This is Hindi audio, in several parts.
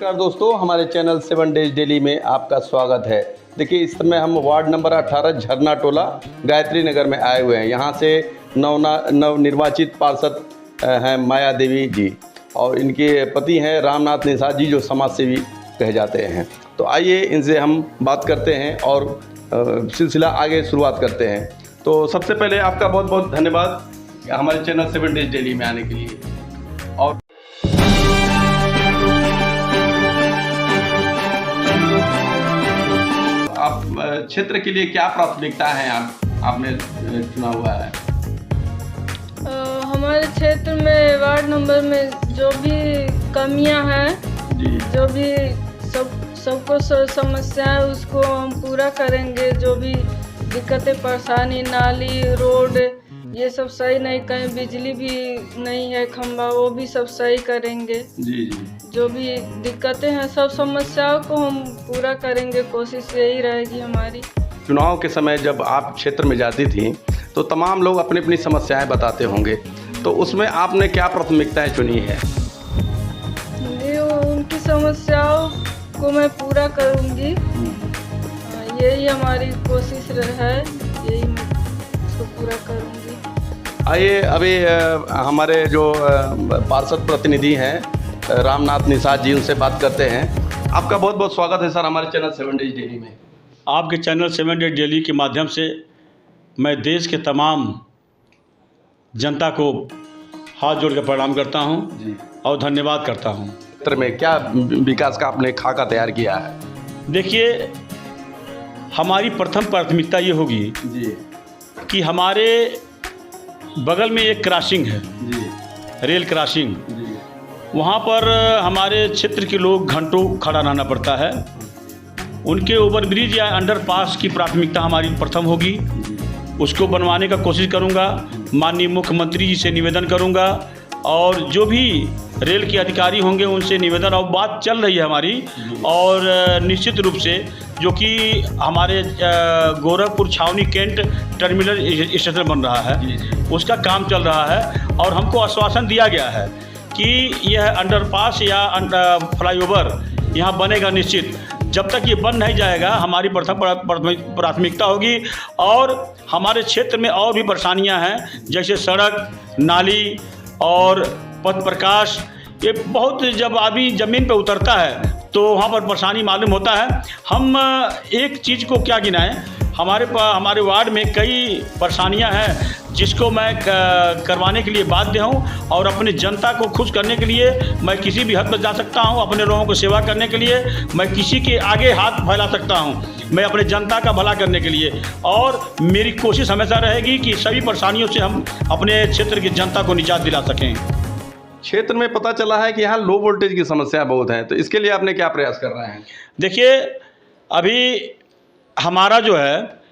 नमस्कार दोस्तों, हमारे चैनल 7 डेज डेली में आपका स्वागत है। देखिए, इस समय हम वार्ड नंबर 18 झरना टोला गायत्री नगर में आए हुए हैं। यहाँ से नवनिर्वाचित पार्षद हैं माया देवी जी और इनके पति हैं रामनाथ निषाद जी, जो समाज सेवी कहे जाते हैं। तो आइए इनसे हम बात करते हैं और सिलसिला आगे शुरुआत करते हैं। तो सबसे पहले आपका बहुत बहुत धन्यवाद हमारे चैनल 7 डेज डेली में आने के लिए। और आप क्षेत्र के लिए क्या प्राथमिकता है आपने चुना हुआ है? हमारे क्षेत्र में वार्ड नंबर में जो भी कमियां हैं जी, जो भी सबको समस्याएं उसको हम पूरा करेंगे। जो भी दिक्कतें परेशानी, नाली, रोड ये सब सही नहीं, कहीं बिजली भी नहीं है खंभा, वो भी सब सही करेंगे। जी जी। जो भी दिक्कतें हैं सब समस्याओं को हम पूरा करेंगे, कोशिश यही रहेगी हमारी। चुनाव के समय जब आप क्षेत्र में जाती थी तो तमाम लोग अपनी अपनी समस्याएं बताते होंगे, तो उसमें आपने क्या प्राथमिकताएं चुनी है? उनकी समस्याओं को मैं पूरा करूंगी, यही हमारी कोशिश है, यही मैं उसको पूरा करूंगी। आइए अभी हमारे जो पार्षद प्रतिनिधि हैं रामनाथ निषाद जी, उनसे बात करते हैं। आपका बहुत बहुत स्वागत है सर हमारे चैनल 7 डेज डेली में। आपके चैनल 7 डेज डेली के माध्यम से मैं देश के तमाम जनता को हाथ जोड़ कर प्रणाम करता हूं जी और धन्यवाद करता हूं। क्षेत्र में क्या विकास का आपने खाका तैयार किया है? देखिए, हमारी प्रथम प्राथमिकता ये होगी जी कि हमारे बगल में एक क्रॉसिंग है, जी रेल क्रॉसिंग। जी वहाँ पर हमारे क्षेत्र के लोग घंटों खड़ा रहना पड़ता है। उनके ओवरब्रिज या अंडरपास की प्राथमिकता हमारी प्रथम होगी, उसको बनवाने का कोशिश करूँगा। माननीय मुख्यमंत्री जी से निवेदन करूँगा और जो भी रेल के अधिकारी होंगे उनसे निवेदन और बात चल रही है हमारी। और निश्चित रूप से जो कि हमारे गोरखपुर छावनी कैंट टर्मिनल स्टेशन बन रहा है, उसका काम चल रहा है और हमको आश्वासन दिया गया है कि यह अंडरपास या फ्लाईओवर यहाँ बनेगा निश्चित। जब तक ये बन नहीं जाएगा हमारी प्रथम प्राथमिकता होगी। और हमारे क्षेत्र में और भी परेशानियाँ हैं, जैसे सड़क, नाली और पथ प्रकाश। ये बहुत जब आदमी ज़मीन पे उतरता है तो वहाँ पर परेशानी मालूम होता है। हम एक चीज़ को क्या गिनाएं, हमारे वार्ड में कई परेशानियां हैं जिसको मैं करवाने के लिए बाध्य हूं और अपनी जनता को खुश करने के लिए मैं किसी भी हद पर जा सकता हूं। अपने लोगों को सेवा करने के लिए मैं किसी के आगे हाथ फैला सकता हूं, मैं अपने जनता का भला करने के लिए। और मेरी कोशिश हमेशा रहेगी कि सभी परेशानियों से हम अपने क्षेत्र की जनता को निजात दिला सकें। क्षेत्र में पता चला है कि यहाँ लो वोल्टेज की समस्या बहुत है, तो इसके लिए आपने क्या प्रयास कर रहे हैं? देखिए, अभी हमारा जो है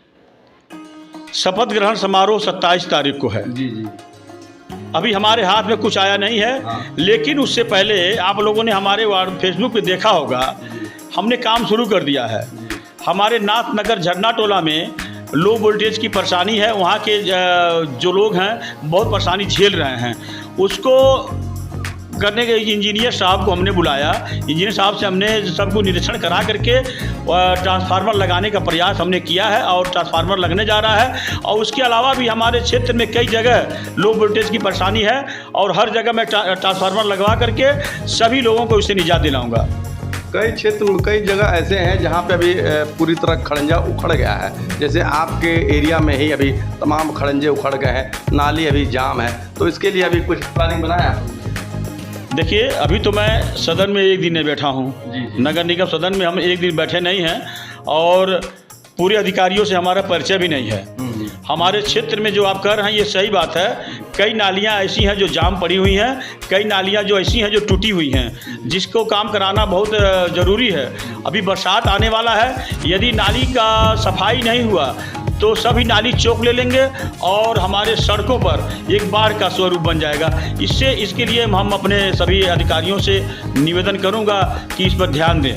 शपथ ग्रहण समारोह 27 तारीख को है। जी जी। अभी हमारे हाथ में कुछ आया नहीं है। हाँ। लेकिन उससे पहले आप लोगों ने हमारे फेसबुक पे देखा होगा, हमने काम शुरू कर दिया है। हमारे नाथनगर झरना टोला में लो वोल्टेज की परेशानी है। वहाँ के जो लोग हैं बहुत परेशानी झेल रहे हैं। उसको करने के इंजीनियर साहब को हमने बुलाया। इंजीनियर साहब से हमने सबको निरीक्षण करा करके ट्रांसफार्मर लगाने का प्रयास हमने किया है और ट्रांसफार्मर लगने जा रहा है। और उसके अलावा भी हमारे क्षेत्र में कई जगह लो वोल्टेज की परेशानी है और हर जगह मैं ट्रांसफार्मर लगवा करके सभी लोगों को इससे निजात दिलाऊंगा। कई क्षेत्र में कई जगह ऐसे हैं जहाँ पे अभी पूरी तरह खड़ंजा उखड़ गया है। जैसे आपके एरिया में ही अभी तमाम खड़ंजे उखड़ गए हैं, नाली अभी जाम है, तो इसके लिए अभी कुछ प्लानिंग बनाया है? देखिए, अभी तो मैं सदन में एक दिन नहीं बैठा हूँ। जी। नगर निगम सदन में हम एक दिन बैठे नहीं हैं और पूरे अधिकारियों से हमारा परिचय भी नहीं है। हमारे क्षेत्र में जो आप कह रहे हैं ये सही बात है। कई नालियाँ ऐसी हैं जो जाम पड़ी हुई हैं, कई नालियाँ जो ऐसी हैं जो टूटी हुई हैं, जिसको काम कराना बहुत ज़रूरी है। अभी बरसात आने वाला है, यदि नाली का सफाई नहीं हुआ तो सभी नाली चौक ले लेंगे और हमारे सड़कों पर एक बाढ़ का स्वरूप बन जाएगा। इसके लिए हम अपने सभी अधिकारियों से निवेदन करूंगा कि इस पर ध्यान दें।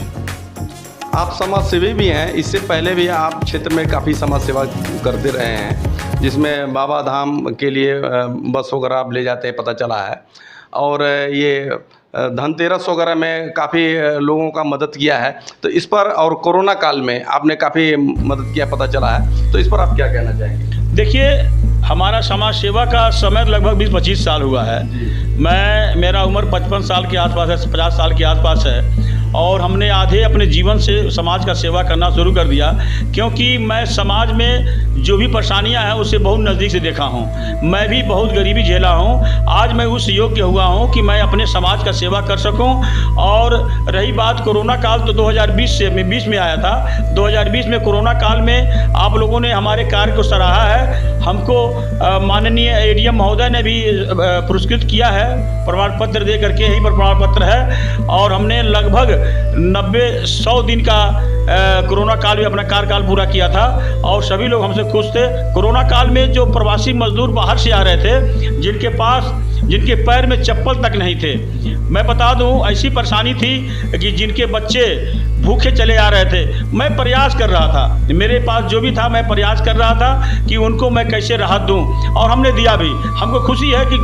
आप समाज सेवी भी हैं, इससे पहले भी आप क्षेत्र में काफ़ी समाज सेवा करते रहे हैं, जिसमें बाबा धाम के लिए बस वगैरह आप ले जाते हैं, पता चला है। और ये धनतेरस वगैरह में काफ़ी लोगों का मदद किया है, तो इस पर और कोरोना काल में आपने काफ़ी मदद किया पता चला है, तो इस पर आप क्या कहना चाहेंगे? देखिए, हमारा समाज सेवा का समय लगभग 20-25 साल हुआ है। मेरा उम्र 55 साल के आसपास है, 50 साल के आसपास है, और हमने आधे अपने जीवन से समाज का सेवा करना शुरू कर दिया, क्योंकि मैं समाज में जो भी परेशानियां हैं उसे बहुत नज़दीक से देखा हूं। मैं भी बहुत गरीबी झेला हूं। आज मैं उस योग्य हुआ हूं कि मैं अपने समाज का सेवा कर सकूं। और रही बात कोरोना काल, तो 2020 में आया था। 2020 में कोरोना काल में आप लोगों ने हमारे कार्य को सराहा है। हमको माननीय एडीएम महोदय ने भी पुरस्कृत किया है, प्रमाण पत्र दे करके, यही पर प्रमाण पत्र है। और हमने लगभग 90-100 दिन का कोरोना काल में अपना कार्यकाल पूरा किया था, और सभी लोग हमसे खुश थे। कोरोना काल में जो प्रवासी मजदूर बाहर से आ रहे थे, जिनके पैर में चप्पल तक नहीं थे, मैं बता दूं, ऐसी परेशानी थी कि जिनके बच्चे भूखे चले आ रहे थे। मैं प्रयास कर रहा था, मेरे पास जो भी था मैं प्रयास कर रहा था कि उनको मैं कैसे राहत दूं, और हमने दिया भी। हमको खुशी है कि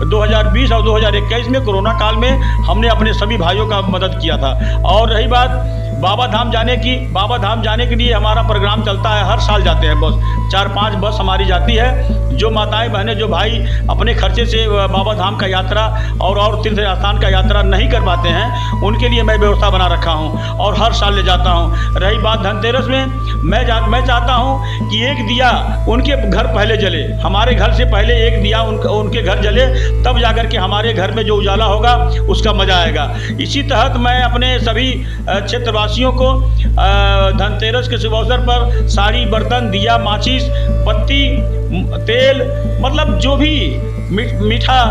2020 और 2021 में कोरोना काल में हमने अपने सभी भाइयों का मदद किया था। और रही बात बाबा धाम जाने की, बाबा धाम जाने के लिए हमारा प्रोग्राम चलता है, हर साल जाते हैं बस, 4-5 बस हमारी जाती है। जो माताएं बहनें, जो भाई अपने खर्चे से बाबा धाम का यात्रा और तीर्थ स्थान का यात्रा नहीं कर पाते हैं, उनके लिए मैं व्यवस्था बना रखा हूं, और हर साल ले जाता हूं। रही बात धनतेरस में, मैं चाहता हूं कि एक दिया उनके घर पहले जले, हमारे घर से पहले एक दिया उनके घर जले, तब जाकर के हमारे घर में जो उजाला होगा उसका मज़ा आएगा। इसी तहत मैं अपने सभी क्षेत्रवासियों को धनतेरस के शुभ अवसर पर साड़ी, बर्तन, दिया, माचिस, पत्ती, तेल, मतलब जो भी मीठा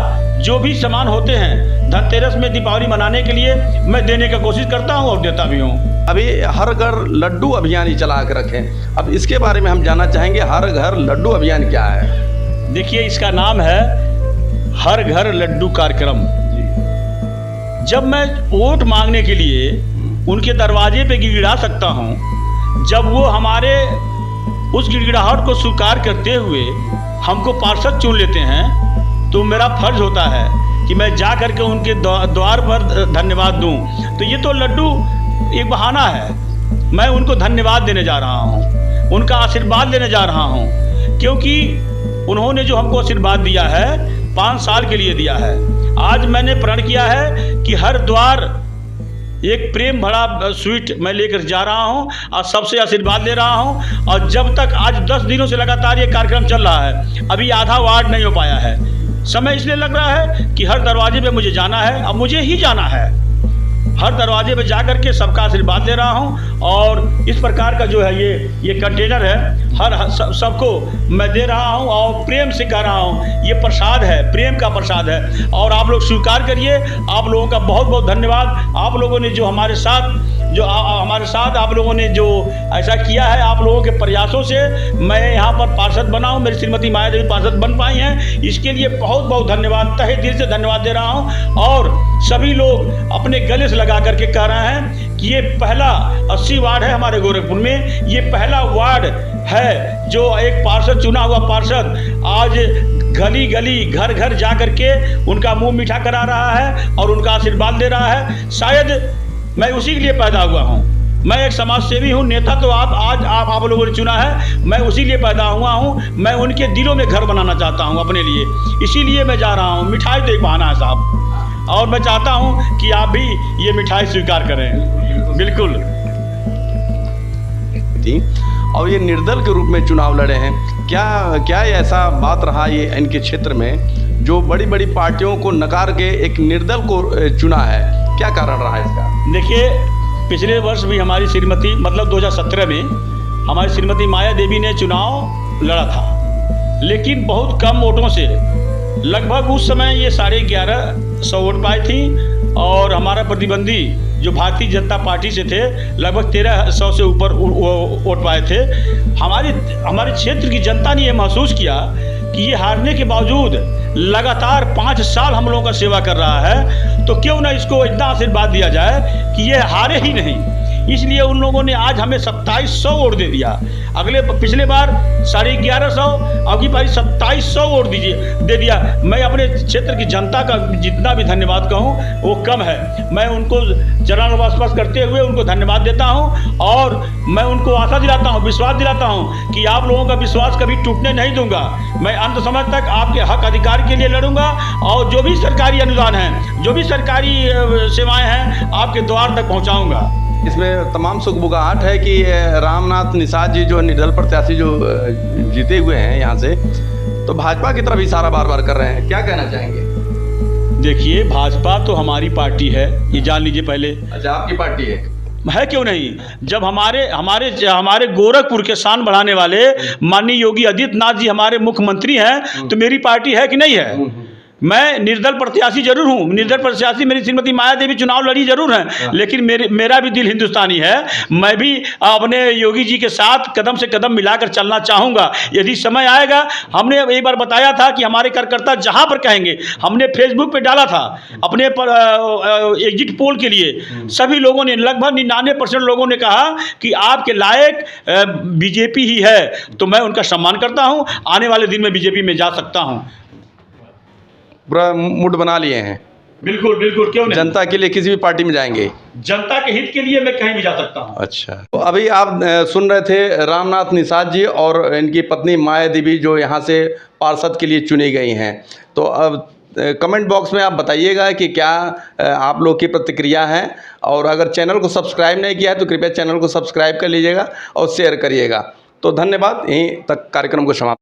जो भी सामान होते हैं धनतेरस में दीपावली मनाने के लिए, मैं देने की कोशिश करता हूं और देता भी हूं। अभी हर घर लड्डू अभियान ही चला कर रखें, अब इसके बारे में हम जानना चाहेंगे, हर घर लड्डू अभियान क्या है? देखिए, इसका नाम है हर घर लड्डू कार्यक्रम। जब मैं वोट मांगने के लिए उनके दरवाजे पे गिड़गिड़ा सकता हूं, जब वो हमारे उस गिड़गिड़ाहट को स्वीकार करते हुए हमको पार्षद चुन लेते हैं, तो मेरा फर्ज होता है कि मैं जा करके उनके द्वार पर धन्यवाद दूं। तो ये तो लड्डू एक बहाना है, मैं उनको धन्यवाद देने जा रहा हूं, उनका आशीर्वाद लेने जा रहा हूं, क्योंकि उन्होंने जो हमको आशीर्वाद दिया है 5 साल के लिए दिया है। आज मैंने प्रण किया है कि हर द्वार एक प्रेम भरा स्वीट मैं लेकर जा रहा हूं और सबसे आशीर्वाद ले रहा हूं। और जब तक आज 10 दिनों से लगातार ये कार्यक्रम चल रहा है, अभी आधा वार्ड नहीं हो पाया है। समय इसलिए लग रहा है कि हर दरवाजे पे मुझे जाना है, अब मुझे ही जाना है, हर दरवाजे पे जा करके सबका आशीर्वाद ले रहा हूं। और इस प्रकार का जो है ये कंटेनर है, सबको मैं दे रहा हूं और प्रेम से कह रहा हूं, ये प्रसाद है, प्रेम का प्रसाद है, और आप लोग स्वीकार करिए। आप लोगों का बहुत बहुत धन्यवाद। आप लोगों ने जो हमारे साथ आप लोगों ने जो ऐसा किया है, आप लोगों के प्रयासों से मैं यहाँ पर पार्षद बना हूँ, मेरी श्रीमती माया देवी पार्षद बन पाई हैं, इसके लिए बहुत बहुत धन्यवाद, तहे दिल से धन्यवाद दे रहा हूँ। और सभी लोग अपने गले से लगा करके कह रहे हैं कि ये पहला 80 वार्ड है हमारे गोरखपुर में, ये पहला वार्ड है जो एक पार्षद, चुना हुआ पार्षद आज गली गली घर घर जा करके उनका मुंह मीठा करा रहा है और उनका आशीर्वाद दे रहा है। शायद मैं उसी के लिए पैदा हुआ हूँ, मैं एक समाज सेवी हूँ। नेता तो आप लोगों ने चुना है, मैं उसी लिए पैदा हुआ हूँ। मैं उनके दिलों में घर बनाना चाहता हूँ अपने लिए, इसीलिए मैं जा रहा हूँ। मिठाई तो एक बहाना है साहब, और मैं चाहता हूँ कि आप भी ये मिठाई स्वीकार करें। बिल्कुल। और ये निर्दल के रूप में चुनाव लड़े हैं, क्या ऐसा बात रहा ये इनके क्षेत्र में जो बड़ी बड़ी पार्टियों को नकार के एक निर्दल को चुना है, क्या कारण रहा इसका? देखिए, पिछले वर्ष भी हमारी श्रीमती, मतलब 2017 में हमारी श्रीमती माया देवी ने चुनाव लड़ा था, लेकिन बहुत कम वोटों से, लगभग उस समय ये 1150 वोट पाई थी। और हमारा प्रतिद्वंदी जो भारतीय जनता पार्टी से थे, लगभग 1300 से ऊपर वोट पाए थे। हमारे क्षेत्र की जनता ने ये महसूस किया कि ये हारने के बावजूद लगातार 5 साल हम लोगों का सेवा कर रहा है, तो क्यों ना इसको इतना आशीर्वाद दिया जाए कि ये हारे ही नहीं। इसलिए उन लोगों ने आज हमें 2700 वोट दे दिया। पिछले बार 1150, अगली बार 2700 वोट दे दिया। मैं अपने क्षेत्र की जनता का जितना भी धन्यवाद कहूँ वो कम है। मैं उनको चरण स्पर्श करते हुए उनको धन्यवाद देता हूँ और मैं उनको आशा दिलाता हूँ, विश्वास दिलाता हूँ कि आप लोगों का विश्वास कभी टूटने नहीं दूंगा। मैं अंत समय तक आपके हक अधिकार के लिए लड़ूंगा और जो भी सरकारी अनुदान है, जो भी सरकारी सेवाएं हैं, आपके द्वार तक पहुंचाऊंगा। इसमें तमाम सुगबुगाहट है कि रामनाथ निषाद जी जो निर्दल प्रत्याशी जो जीते हुए हैं यहाँ से, तो भाजपा की तरफ इशारा बार बार कर रहे हैं, क्या कहना चाहेंगे? देखिए, भाजपा तो हमारी पार्टी है, ये जान लीजिए पहले। अच्छा, आपकी पार्टी है क्यों नहीं? जब हमारे गोरखपुर के शान बढ़ाने वाले माननीय योगी आदित्यनाथ जी हमारे मुख्यमंत्री हैं, तो मेरी पार्टी है कि नहीं है? मैं निर्दल प्रत्याशी जरूर हूँ, निर्दल प्रत्याशी मेरी श्रीमती माया देवी चुनाव लड़ी जरूर हैं, लेकिन मेरा भी दिल हिंदुस्तानी है। मैं भी अपने योगी जी के साथ कदम से कदम मिलाकर चलना चाहूँगा। यदि समय आएगा, हमने एक बार बताया था कि हमारे कार्यकर्ता जहाँ पर कहेंगे, हमने फेसबुक पे डाला था अपने पर एग्जिट पोल के लिए, सभी लोगों ने, लगभग 99% लोगों ने कहा कि आपके लायक बीजेपी ही है। तो मैं उनका सम्मान करता हूँ। आने वाले दिन में बीजेपी में जा सकता हूँ। पूरा मूड बना लिए हैं? बिल्कुल बिल्कुल, क्यों नहीं? जनता के लिए किसी भी पार्टी में जाएंगे? जनता के हित के लिए मैं कहीं भी जा सकता हूं। अच्छा, तो अभी आप सुन रहे थे रामनाथ निषाद जी और इनकी पत्नी माया देवी जो यहाँ से पार्षद के लिए चुनी गई हैं। तो अब कमेंट बॉक्स में आप बताइएगा कि क्या आप लोग की प्रतिक्रिया है, और अगर चैनल को सब्सक्राइब नहीं किया है तो कृपया चैनल को सब्सक्राइब कर लीजिएगा और शेयर करिएगा। तो धन्यवाद। यहीं तक कार्यक्रम को समाप्त।